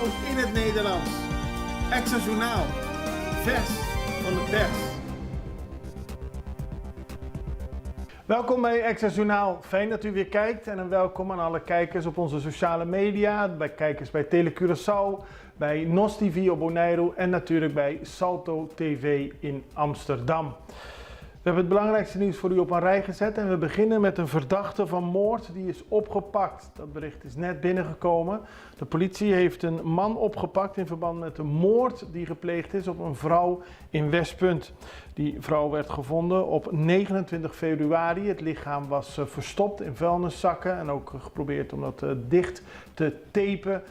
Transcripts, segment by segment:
In het Nederlands. Extra Journaal. Vers van de pers. Welkom bij Extra Journaal. Fijn dat u weer kijkt en een welkom aan alle kijkers op onze sociale media. Bij kijkers bij Tele Curaçao, bij NOS TV op Bonaire en natuurlijk bij Salto TV in Amsterdam. We hebben het belangrijkste nieuws voor u op een rij gezet en we beginnen met een verdachte van moord die is opgepakt. Dat bericht is net binnengekomen. De politie heeft een man opgepakt in verband met de moord die gepleegd is op een vrouw in Westpunt. Die vrouw werd gevonden op 29 februari. Het lichaam was verstopt in vuilniszakken en ook geprobeerd om dat dicht te tapen.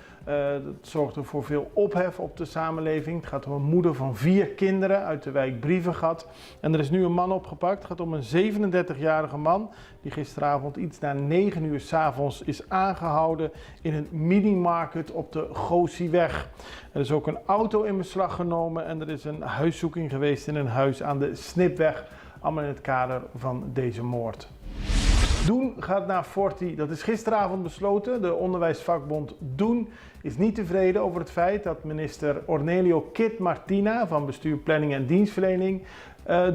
Dat zorgde voor veel ophef op de samenleving. Het gaat om een moeder van 4 kinderen uit de wijk Brievengat. En er is nu een man opgepakt. Het gaat om een 37-jarige man die gisteravond iets na 9 uur 's avonds is aangehouden in een minimarket op de Goosieweg. Er is ook een auto in beslag genomen en er is een huiszoeking geweest in een huis aan de Snipweg. Allemaal in het kader van deze moord. Doen gaat naar Forti. Dat is gisteravond besloten. De onderwijsvakbond Doen is niet tevreden over het feit dat minister Ornelio Kit Martina van Bestuur, Planning en Dienstverlening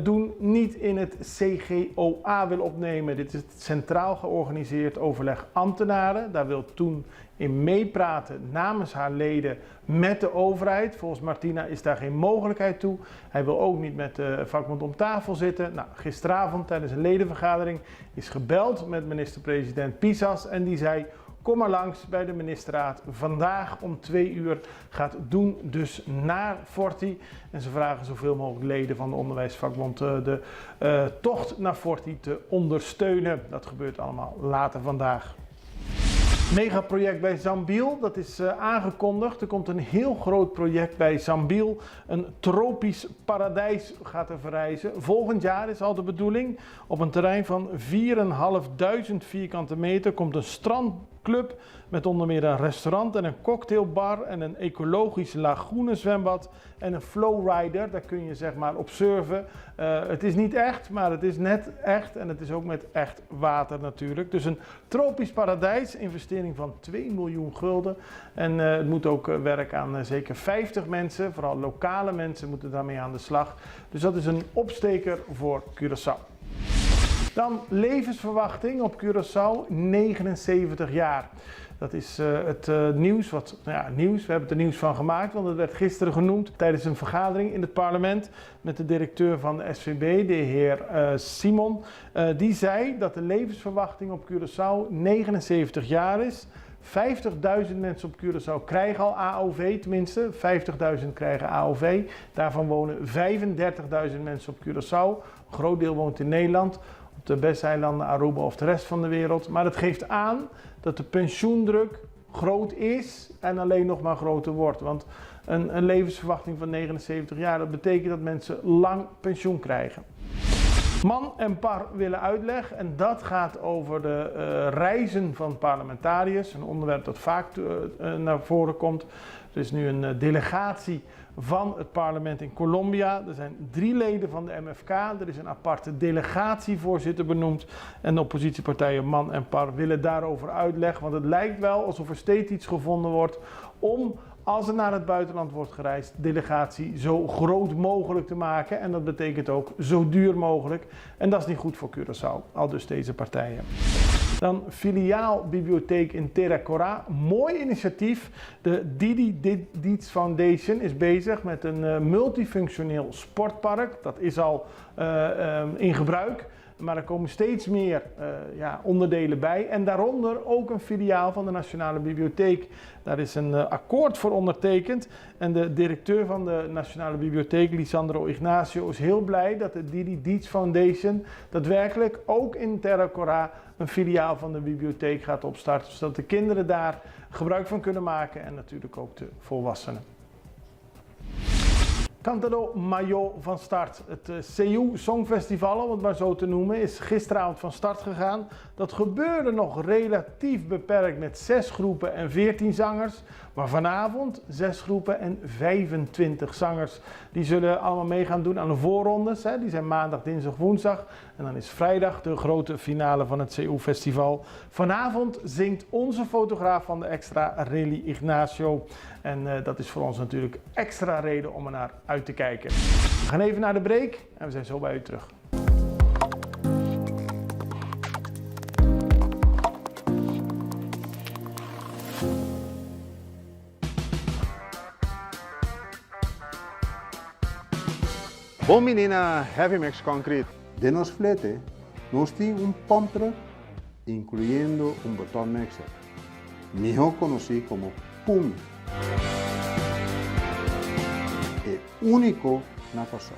Doen niet in het CGOA wil opnemen. Dit is het Centraal Georganiseerd Overleg Ambtenaren. Daar wil Doen in meepraten namens haar leden met de overheid. Volgens Martina is daar geen mogelijkheid toe. Hij wil ook niet met de vakbond om tafel zitten. Nou, gisteravond tijdens een ledenvergadering is gebeld met minister-president Pisas en die zei: kom maar langs bij de ministerraad. Vandaag om 2 uur gaat Doen dus naar Forti. En ze vragen zoveel mogelijk leden van de onderwijsvakbond de tocht naar Forti te ondersteunen. Dat gebeurt allemaal later vandaag. Megaproject bij Zambiel, dat is aangekondigd. Er komt een heel groot project bij Zambiel. Een tropisch paradijs gaat er verrijzen. Volgend jaar is al de bedoeling. Op een terrein van 4.500 vierkante meter komt een strandclub met onder meer een restaurant en een cocktailbar en een ecologisch lagoonezwembad en een flowrider. Daar kun je zeg maar op surfen. Het is niet echt, maar het is net echt en het is ook met echt water natuurlijk. Dus een tropisch paradijs, investering van 2 miljoen gulden. En het moet ook werk aan zeker 50 mensen, vooral lokale mensen moeten daarmee aan de slag. Dus dat is een opsteker voor Curaçao. Dan levensverwachting op Curaçao, 79 jaar. Dat is het nieuws. We hebben er nieuws van gemaakt, want het werd gisteren genoemd tijdens een vergadering in het parlement met de directeur van de SVB, de heer Simon. Die zei dat de levensverwachting op Curaçao 79 jaar is. 50.000 mensen op Curaçao krijgen al AOV, tenminste 50.000 krijgen AOV. Daarvan wonen 35.000 mensen op Curaçao. Een groot deel woont in Nederland, op de Besseilanden, Aruba of de rest van de wereld. Maar het geeft aan dat de pensioendruk groot is en alleen nog maar groter wordt. Want een levensverwachting van 79 jaar, dat betekent dat mensen lang pensioen krijgen. Man en par willen uitleg en dat gaat over de reizen van parlementariërs. Een onderwerp dat vaak naar voren komt. Er is nu een delegatie van het parlement in Colombia. Er zijn 3 leden van de MFK. Er is een aparte delegatievoorzitter benoemd. En de oppositiepartijen Man en Par willen daarover uitleg. Want het lijkt wel alsof er steeds iets gevonden wordt om, als er naar het buitenland wordt gereisd, delegatie zo groot mogelijk te maken. En dat betekent ook zo duur mogelijk. En dat is niet goed voor Curaçao, aldus deze partijen. Dan filiaalbibliotheek in Terra Cora. Mooi initiatief. De Didi Dietz Foundation is bezig met een multifunctioneel sportpark. Dat is al in gebruik. Maar er komen steeds meer onderdelen bij. En daaronder ook een filiaal van de Nationale Bibliotheek. Daar is een akkoord voor ondertekend. En de directeur van de Nationale Bibliotheek, Lisandro Ignacio, is heel blij dat de Didi Dietz Foundation daadwerkelijk ook in Terra Cora een filiaal van de bibliotheek gaat opstarten. Zodat de kinderen daar gebruik van kunnen maken en natuurlijk ook de volwassenen. Cantado Mayo van start. Het Seoul Songfestival, om het maar zo te noemen, is gisteravond van start gegaan. Dat gebeurde nog relatief beperkt met 6 groepen en 14 zangers. Maar vanavond 6 groepen en 25 zangers. Die zullen allemaal mee gaan doen aan de voorrondes. Die zijn maandag, dinsdag, woensdag. En dan is vrijdag de grote finale van het Seoul Festival. Vanavond zingt onze fotograaf van de Extra, Relly Ignacio. En dat is voor ons natuurlijk extra reden om er naar uit te kijken. We gaan even naar de break en we zijn zo bij u terug. Bom menina Heavy Max Concrete. De nos flete, nos tem pump truck, incluyendo botón mixer, mejor conocido como PUMI. Es único na Kosovo.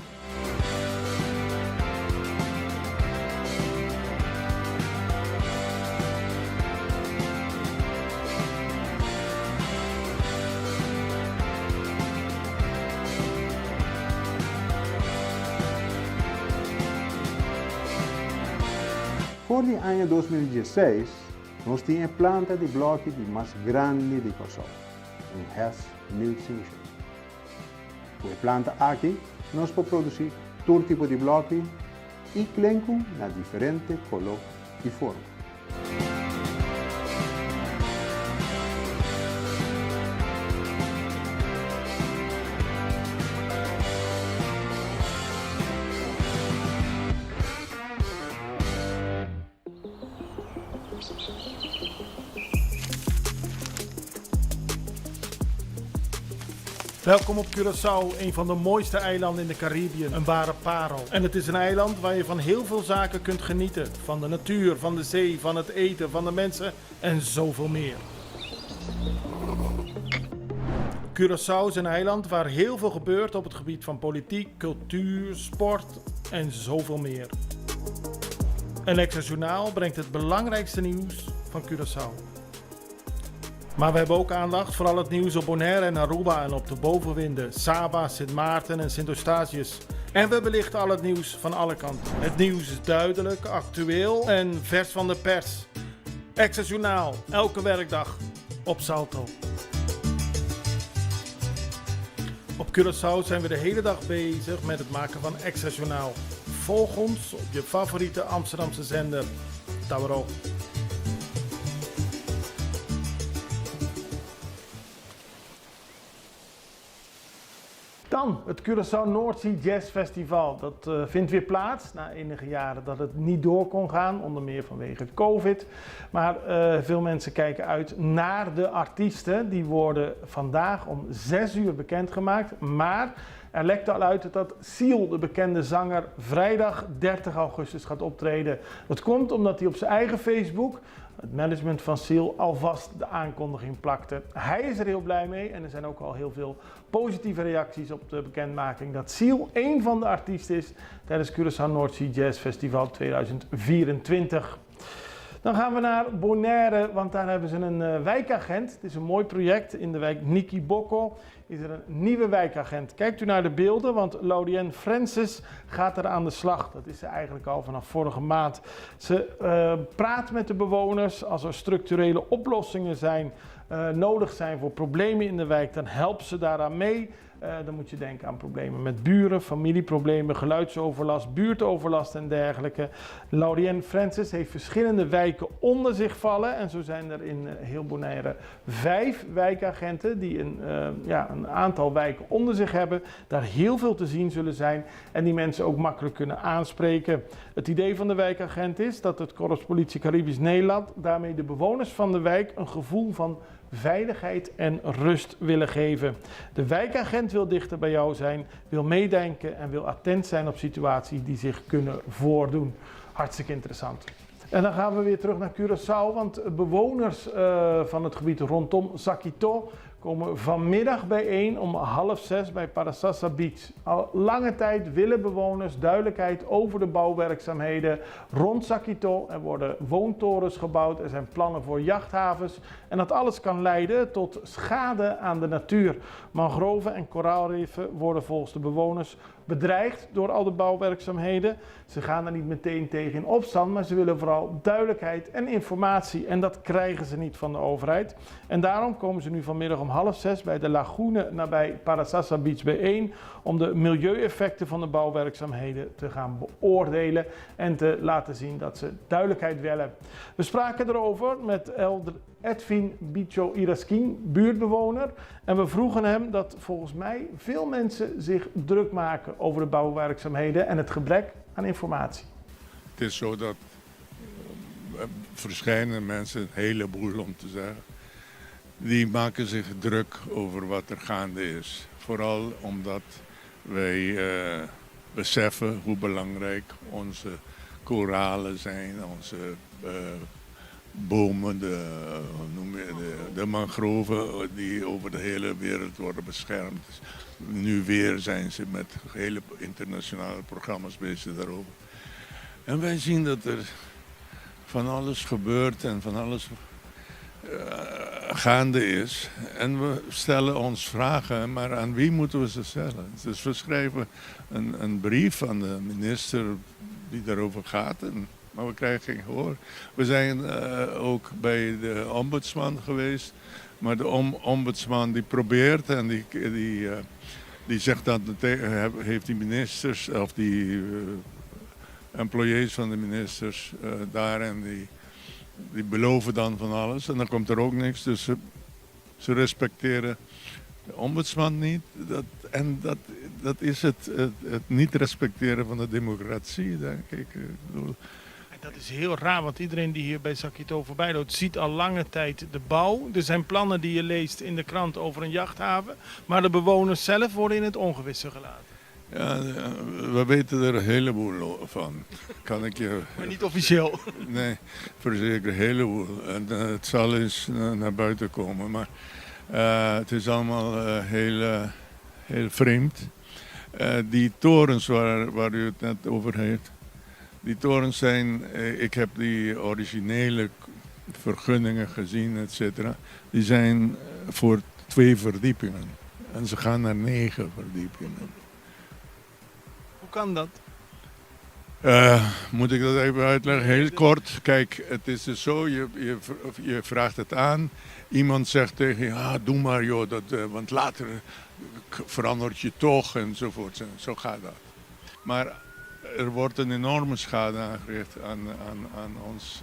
Por el año 2016, nos tiene planta de bloque más grande de Kosovo, en Hess 1500. La planta aquí nos puede producir todo tipo de bloque y clenco na diferente color y forma. Welkom op Curaçao, een van de mooiste eilanden in de Caribië, een ware parel. En het is een eiland waar je van heel veel zaken kunt genieten. Van de natuur, van de zee, van het eten, van de mensen en zoveel meer. Curaçao is een eiland waar heel veel gebeurt op het gebied van politiek, cultuur, sport en zoveel meer. En Extra Journaal brengt het belangrijkste nieuws van Curaçao. Maar we hebben ook aandacht voor al het nieuws op Bonaire en Aruba en op de bovenwinden, Saba, Sint Maarten en Sint Eustatius. En we belichten al het nieuws van alle kanten. Het nieuws is duidelijk, actueel en vers van de pers. Extra Journaal, elke werkdag op Salto. Op Curaçao zijn we de hele dag bezig met het maken van Extra Journaal. Volg ons op je favoriete Amsterdamse zender, Tauro. Dan het Curaçao North Sea Jazz Festival. Dat vindt weer plaats na enige jaren dat het niet door kon gaan, onder meer vanwege COVID. Maar veel mensen kijken uit naar de artiesten. Die worden vandaag om 6 uur bekendgemaakt. Maar er lekte al uit dat Seal, de bekende zanger, vrijdag 30 augustus gaat optreden. Dat komt omdat hij op zijn eigen Facebook, het management van Seal, alvast de aankondiging plakte. Hij is er heel blij mee en er zijn ook al heel veel positieve reacties op de bekendmaking dat Seal één van de artiesten is tijdens Curaçao North Sea Jazz Festival 2024. Dan gaan we naar Bonaire, want daar hebben ze een wijkagent. Het is een mooi project. In de wijk Niki Boko is er een nieuwe wijkagent. Kijkt u naar de beelden, want Laurienne Francis gaat er aan de slag. Dat is ze eigenlijk al vanaf vorige maand. Ze praat met de bewoners. Als er structurele oplossingen nodig zijn voor problemen in de wijk, dan helpt ze daaraan mee. Dan moet je denken aan problemen met buren, familieproblemen, geluidsoverlast, buurtoverlast en dergelijke. Laurienne Francis heeft verschillende wijken onder zich vallen. En zo zijn er in heel Bonaire 5 wijkagenten die een aantal wijken onder zich hebben. Daar heel veel te zien zullen zijn en die mensen ook makkelijk kunnen aanspreken. Het idee van de wijkagent is dat het Korps Politie Caribisch Nederland daarmee de bewoners van de wijk een gevoel van veiligheid en rust willen geven. De wijkagent wil dichter bij jou zijn, wil meedenken en wil attent zijn op situaties die zich kunnen voordoen. Hartstikke interessant. En dan gaan we weer terug naar Curaçao, want bewoners van het gebied rondom Sakito komen vanmiddag bijeen om 5:30 bij Parasasa Beach. Al lange tijd willen bewoners duidelijkheid over de bouwwerkzaamheden rond Sakito. Er worden woontorens gebouwd, er zijn plannen voor jachthavens en dat alles kan leiden tot schade aan de natuur. Mangroven en koraalriffen worden volgens de bewoners bedreigd door al de bouwwerkzaamheden. Ze gaan er niet meteen tegen in opstand, maar ze willen vooral duidelijkheid en informatie. En dat krijgen ze niet van de overheid. En daarom komen ze nu vanmiddag om 5:30 bij de lagune nabij Parasasa Beach bijeen om de milieueffecten van de bouwwerkzaamheden te gaan beoordelen en te laten zien dat ze duidelijkheid willen. We spraken erover met Edwin Bicho Iraskin, buurtbewoner. En we vroegen hem dat volgens mij veel mensen zich druk maken over de bouwwerkzaamheden en het gebrek aan informatie. Het is zo dat verschillende mensen, een heleboel om te zeggen, die maken zich druk over wat er gaande is. Vooral omdat wij beseffen hoe belangrijk onze koralen zijn, onze bomen, de mangroven die over de hele wereld worden beschermd. Nu weer zijn ze met hele internationale programma's bezig daarover. En wij zien dat er van alles gebeurt en van alles gaande is. En we stellen ons vragen, maar aan wie moeten we ze stellen? Dus we schrijven een brief aan de minister die daarover gaat. Maar we krijgen geen gehoor. We zijn ook bij de ombudsman geweest. Maar de ombudsman die probeert en die zegt dat heeft die ministers of die employees van de ministers daar en die beloven dan van alles. En dan komt er ook niks. Dus ze respecteren de ombudsman niet. Dat is het niet respecteren van de democratie, denk ik. Dat is heel raar, want iedereen die hier bij Sakito voorbij loopt, ziet al lange tijd de bouw. Er zijn plannen die je leest in de krant over een jachthaven, maar de bewoners zelf worden in het ongewisse gelaten. Ja, we weten er een heleboel van. Kan ik je... Maar niet officieel. Nee, verzeker een heleboel. En het zal eens naar buiten komen, maar het is allemaal heel vreemd. Die torens waar u het net over heeft, die torens zijn, ik heb die originele vergunningen gezien, et cetera. Die zijn voor 2 verdiepingen. En ze gaan naar 9 verdiepingen. Hoe kan dat? Moet ik dat even uitleggen? Heel kort. Kijk, het is dus zo, je vraagt het aan. Iemand zegt tegen je, doe maar joh, want later verandert je toch enzovoort. Zo gaat dat. Maar er wordt een enorme schade aangericht aan ons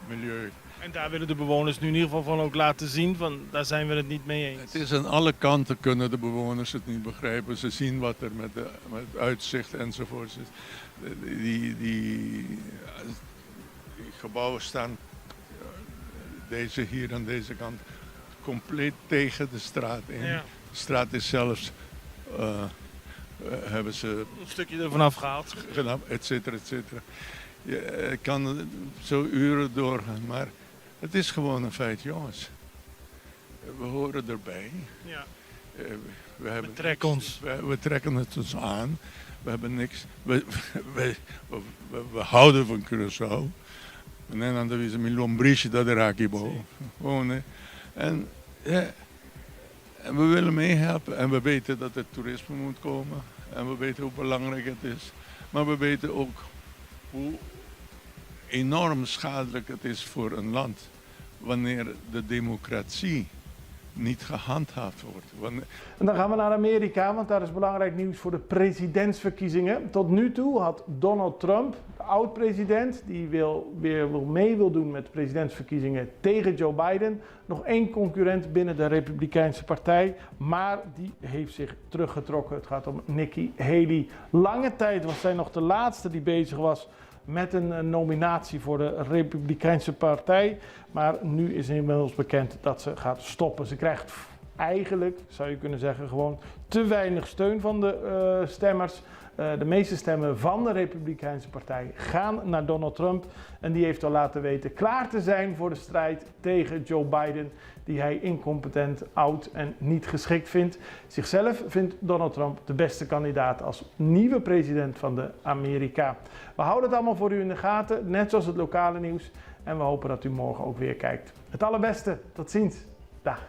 milieu. En daar willen de bewoners nu in ieder geval van ook laten zien, van daar zijn we het niet mee eens. Het is aan alle kanten kunnen de bewoners het niet begrijpen. Ze zien wat er met uitzicht enzovoort is. Die gebouwen staan, deze hier aan deze kant, compleet tegen de straat in. Ja. De straat is zelfs, hebben ze een stukje ervan afgehaald. et cetera, et cetera. Je kan zo uren doorgaan, maar het is gewoon een feit, jongens. We horen erbij. Ja. We trekken ons. We trekken het ons aan. We hebben niks. We houden van Curaçao. En dan is een lombrice dat er akibo. En we willen meehelpen. En we weten dat het toerisme moet komen. En we weten hoe belangrijk het is. Maar we weten ook hoe enorm schadelijk het is voor een land wanneer de democratie niet gehandhaafd wordt. En dan gaan we naar Amerika, want daar is belangrijk nieuws voor de presidentsverkiezingen. Tot nu toe had Donald Trump, de oud-president, die weer mee wil doen met de presidentsverkiezingen tegen Joe Biden, nog 1 concurrent binnen de Republikeinse partij, maar die heeft zich teruggetrokken. Het gaat om Nikki Haley. Lange tijd was zij nog de laatste die bezig was met een nominatie voor de Republikeinse partij. Maar nu is inmiddels bekend dat ze gaat stoppen. Ze krijgt eigenlijk, zou je kunnen zeggen, gewoon te weinig steun van de stemmers. De meeste stemmen van de Republikeinse Partij gaan naar Donald Trump. En die heeft al laten weten klaar te zijn voor de strijd tegen Joe Biden, die hij incompetent, oud en niet geschikt vindt. Zichzelf vindt Donald Trump de beste kandidaat als nieuwe president van de Amerika. We houden het allemaal voor u in de gaten, net zoals het lokale nieuws. En we hopen dat u morgen ook weer kijkt. Het allerbeste, tot ziens. Dag.